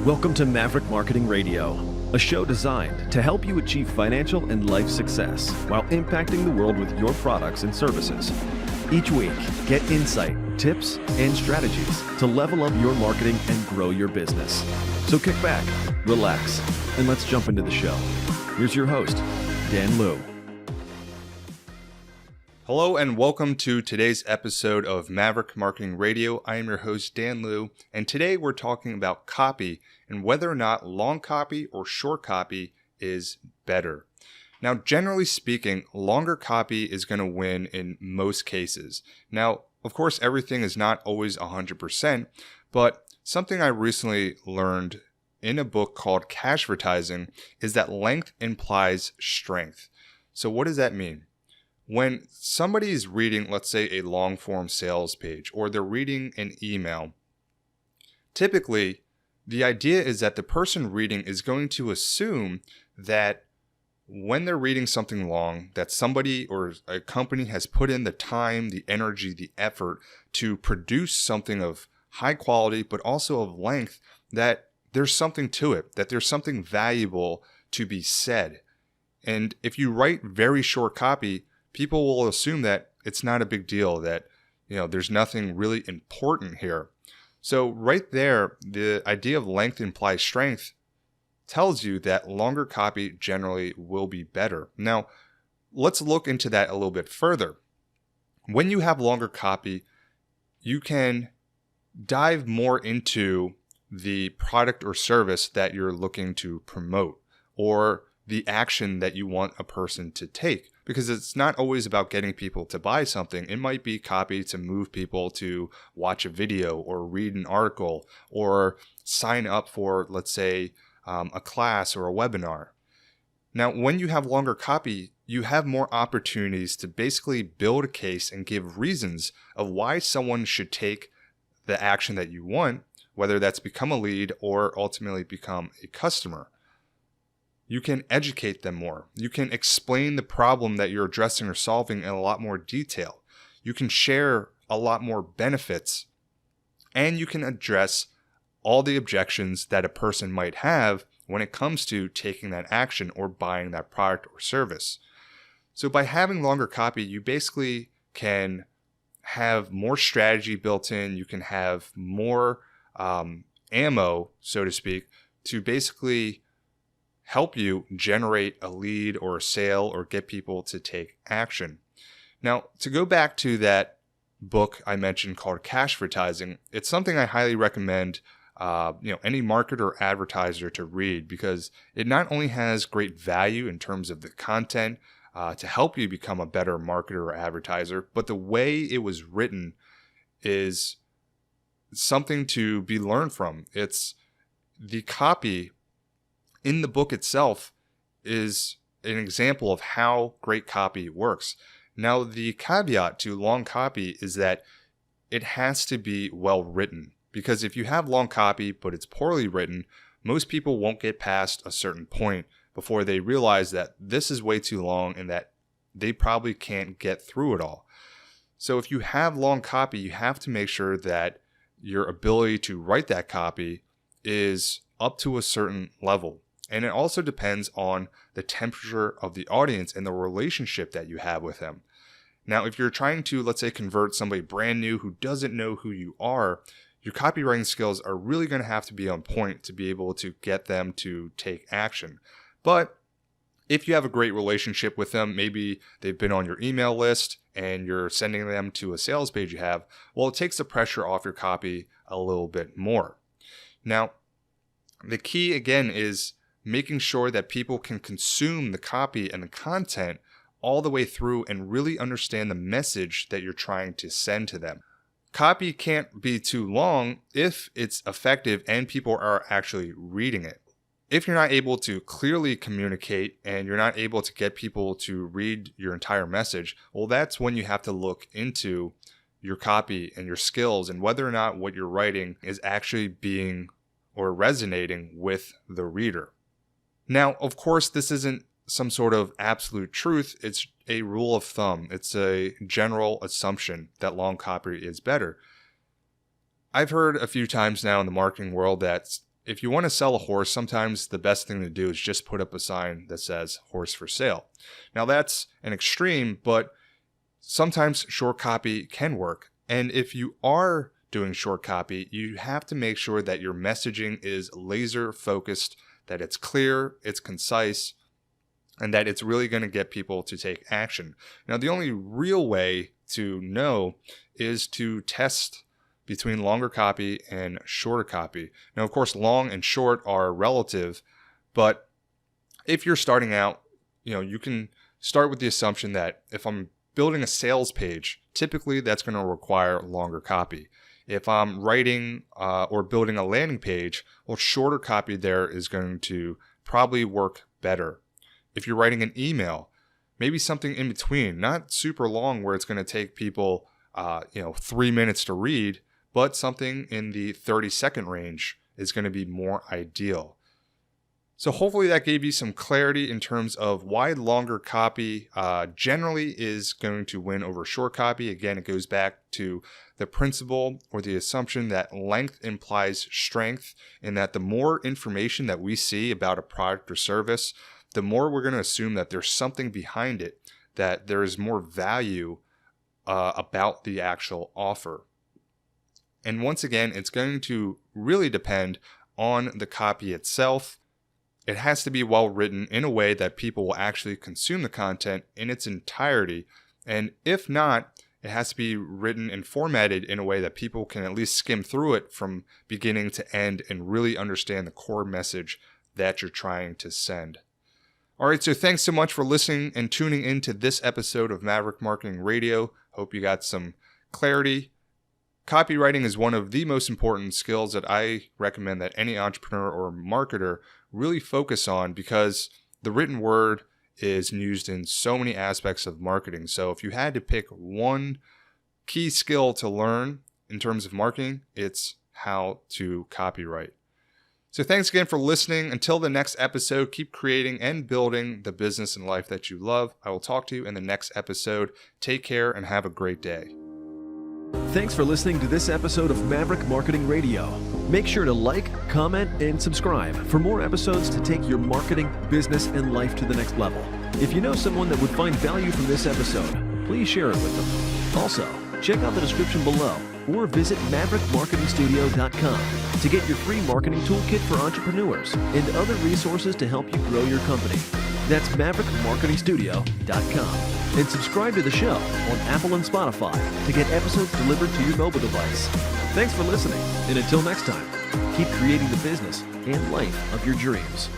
Welcome to Maverick Marketing Radio, a show designed to help you achieve financial and life success while impacting the world with your products and services. Each week, get insight, tips, and strategies to level up your marketing and grow your business. So kick back, relax, and let's jump into the show. Here's your host, Dan Liu. Hello and welcome to today's episode of Maverick Marketing Radio. I am your host, Dan Liu, and today we're talking about copy and whether or not long copy or short copy is better. Now, generally speaking, longer copy is going to win in most cases. Now, of course, everything is not always 100%, but something I recently learned in a book called Copywriting is that length implies strength. So what does that mean? When somebody is reading, let's say, a long form sales page, or they're reading an email, typically the idea is that the person reading is going to assume that when they're reading something long, that somebody or a company has put in the time, the energy, the effort to produce something of high quality, but also of length, that there's something to it, that there's something valuable to be said. And if you write very short copy, people will assume that it's not a big deal, that there's nothing really important here. So right there, the idea of length implies strength tells you that longer copy generally will be better. Now, let's look into that a little bit further. When you have longer copy, you can dive more into the product or service that you're looking to promote, or the action that you want a person to take. Because it's not always about getting people to buy something. It might be copy to move people to watch a video or read an article or sign up for, let's say, a class or a webinar. Now, when you have longer copy, you have more opportunities to basically build a case and give reasons of why someone should take the action that you want, whether that's become a lead or ultimately become a customer. You can educate them more. You can explain the problem that you're addressing or solving in a lot more detail. You can share a lot more benefits, and you can address all the objections that a person might have when it comes to taking that action or buying that product or service. So by having longer copy, you basically can have more strategy built in. You can have more ammo, so to speak, to basically help you generate a lead or a sale or get people to take action. Now, to go back to that book I mentioned called Copywriting, it's something I highly recommend any marketer or advertiser to read, because it not only has great value in terms of the content to help you become a better marketer or advertiser, but the way it was written is something to be learned from. It's the copy in the book itself is an example of how great copy works. Now, the caveat to long copy is that it has to be well written, because if you have long copy but it's poorly written, most people won't get past a certain point before they realize that this is way too long and that they probably can't get through it all. So if you have long copy, you have to make sure that your ability to write that copy is up to a certain level. And it also depends on the temperature of the audience and the relationship that you have with them. Now, if you're trying to, let's say, convert somebody brand new who doesn't know who you are, your copywriting skills are really going to have to be on point to be able to get them to take action. But if you have a great relationship with them, maybe they've been on your email list and you're sending them to a sales page you have, well, it takes the pressure off your copy a little bit more. Now, the key again is making sure that people can consume the copy and the content all the way through and really understand the message that you're trying to send to them. Copy can't be too long if it's effective and people are actually reading it. If you're not able to clearly communicate and you're not able to get people to read your entire message, well, that's when you have to look into your copy and your skills and whether or not what you're writing is actually being or resonating with the reader. Now, of course, this isn't some sort of absolute truth. It's a rule of thumb. It's a general assumption that long copy is better. I've heard a few times now in the marketing world that if you want to sell a horse, sometimes the best thing to do is just put up a sign that says horse for sale. Now that's an extreme, but sometimes short copy can work. And if you are doing short copy, you have to make sure that your messaging is laser focused, that it's clear, it's concise, and that it's really going to get people to take action. Now, the only real way to know is to test between longer copy and shorter copy. Now, of course, long and short are relative, but if you're starting out, you can start with the assumption that if I'm building a sales page, typically that's going to require longer copy. If I'm writing or building a landing page, well, shorter copy there is going to probably work better. If you're writing an email, maybe something in between, not super long where it's going to take people 3 minutes to read, but something in the 30-second range is going to be more ideal. So hopefully that gave you some clarity in terms of why longer copy generally is going to win over short copy. Again, it goes back to the principle or the assumption that length implies strength, and that the more information that we see about a product or service, the more we're going to assume that there's something behind it, that there is more value about the actual offer. And once again, it's going to really depend on the copy itself. It has to be well written in a way that people will actually consume the content in its entirety. And if not, it has to be written and formatted in a way that people can at least skim through it from beginning to end and really understand the core message that you're trying to send. All right, so thanks so much for listening and tuning into this episode of Maverick Marketing Radio. Hope you got some clarity. Copywriting is one of the most important skills that I recommend that any entrepreneur or marketer really focus on, because the written word is used in so many aspects of marketing. So if you had to pick one key skill to learn in terms of marketing, it's how to copywrite. So thanks again for listening. Until the next episode, keep creating and building the business and life that you love. I will talk to you in the next episode. Take care and have a great day. Thanks for listening to this episode of Maverick Marketing Radio. Make sure to like, comment, and subscribe for more episodes to take your marketing, business, and life to the next level. If you know someone that would find value from this episode, please share it with them. Also, check out the description below or visit maverickmarketingstudio.com to get your free marketing toolkit for entrepreneurs and other resources to help you grow your company. That's maverickmarketingstudio.com. And subscribe to the show on Apple and Spotify to get episodes delivered to your mobile device. Thanks for listening, and until next time, keep creating the business and life of your dreams.